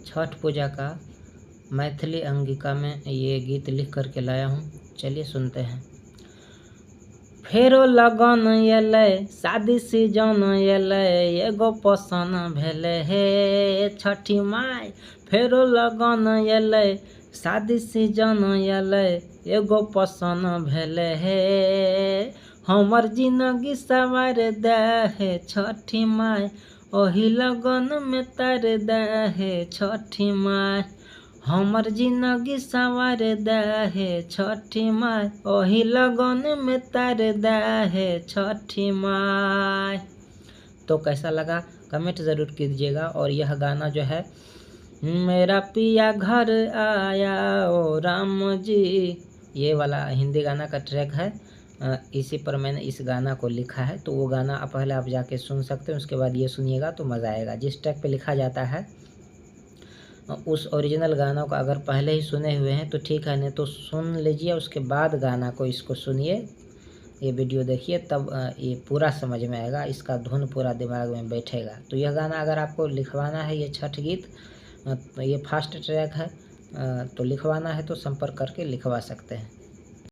छठ पूजा का मैथिली अंगिका में ये गीत लिख करके लाया हूँ। चलिए सुनते हैं। फेरो लगन एलै शादी सीजन एलै एगो पसंद भेले हे छठी माई। फेरो लगन एलै शादी सीजन एलै एगो पसंद भेले हे हमर जिंदगी सवार दे हे छठी माई। ओही लगन में तार दे हे छठी माई। हमर जिंदगी सवार दे हे छठी माई। ओही लगन में तार दे हे छठी माई। तो कैसा लगा कमेंट ज़रूर कीजिएगा। और यह गाना जो है मेरा पिया घर आया ओ राम जी, ये वाला हिंदी गाना का ट्रैक है। इसी पर मैंने इस गाना को लिखा है। तो वो गाना पहले आप जाके सुन सकते हैं, उसके बाद ये सुनिएगा तो मज़ा आएगा। जिस ट्रैक पे लिखा जाता है उस ओरिजिनल गानों को अगर पहले ही सुने हुए हैं तो ठीक है, नहीं तो सुन लीजिए, उसके बाद गाना को इसको सुनिए, ये वीडियो देखिए, तब ये पूरा समझ में आएगा, इसका धुन पूरा दिमाग में बैठेगा। तो यह गाना अगर आपको लिखवाना है, ये छठ गीत, ये फास्ट ट्रैक है, तो लिखवाना है तो संपर्क करके लिखवा सकते हैं।